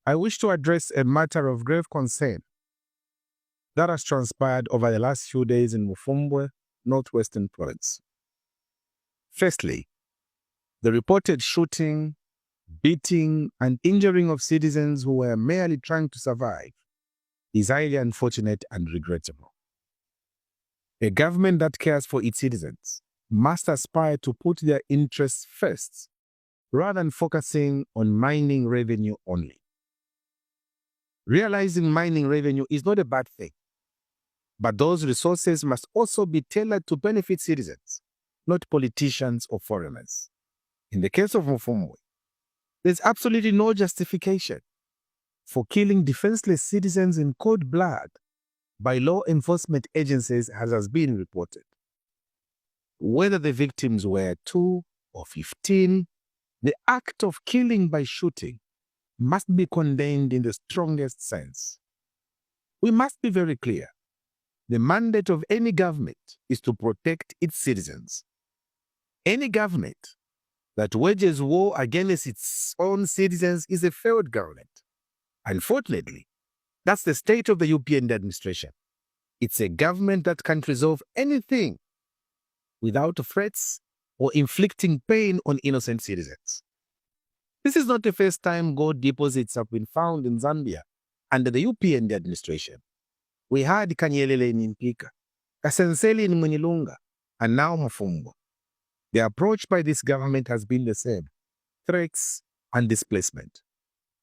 I wish to address a matter of grave concern that has transpired over the last few days in MUFUMBWE, Northwestern Province. Firstly, the reported shooting, beating, and injuring of citizens who were merely trying to survive is highly unfortunate and regrettable. A government that cares for its citizens must aspire to put their interests first, rather than focusing on mining revenue only. Realizing mining revenue is not a bad thing, but those resources must also be tailored to benefit citizens, not politicians or foreigners. In the case of MUFUMBWE, there's absolutely no justification for killing defenseless citizens in cold blood by law enforcement agencies, as has been reported. Whether the victims were 2 or 15, the act of killing by shooting must be condemned in the strongest sense. We must be very clear. The mandate of any government is to protect its citizens. Any government that wages war against its own citizens is a failed government. Unfortunately, that's the state of the UPND administration. It's a government that can't resolve anything without threats or inflicting pain on innocent citizens. This is not the first time gold deposits have been found in Zambia under the UPND administration. We had Kanyelele in Mpika, Kasenseli in Munilunga, and now MUFUMBWE. The approach by this government has been the same: threats and displacement.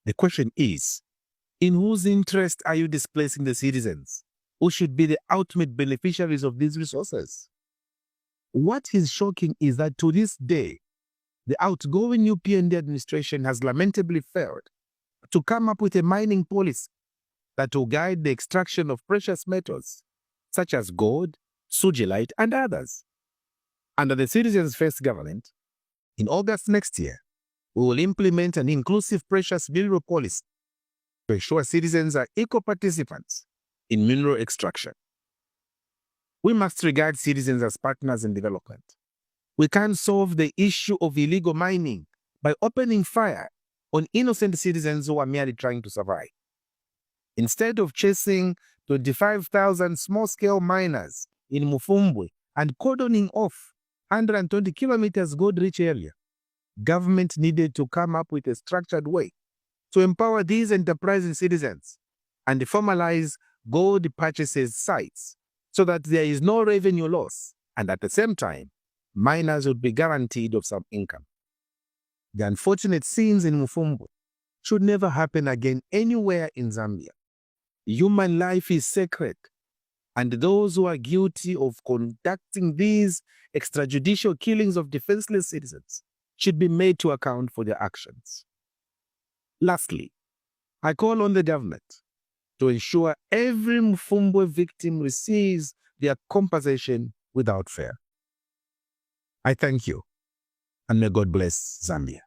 The question is, in whose interest are you displacing the citizens, who should be the ultimate beneficiaries of these resources? What is shocking is that to this day, the outgoing UPND administration has lamentably failed to come up with a mining policy that will guide the extraction of precious metals, such as gold, sugilite, and others. Under the Citizens First government, in August next year, we will implement an inclusive precious mineral policy to ensure citizens are equal participants in mineral extraction. We must regard citizens as partners in development. We can't solve the issue of illegal mining by opening fire on innocent citizens who are merely trying to survive. Instead of chasing 25,000 small-scale miners in MUFUMBWE and cordoning off 120 kilometers gold-rich area, government needed to come up with a structured way to empower these enterprising citizens and formalize gold purchases sites so that there is no revenue loss, and at the same time, miners would be guaranteed of some income. The unfortunate scenes in MUFUMBWE should never happen again anywhere in Zambia. Human life is sacred, and those who are guilty of conducting these extrajudicial killings of defenseless citizens should be made to account for their actions. Lastly, I call on the government to ensure every MUFUMBWE victim receives their compensation without fear. I thank you, and may God bless Zambia.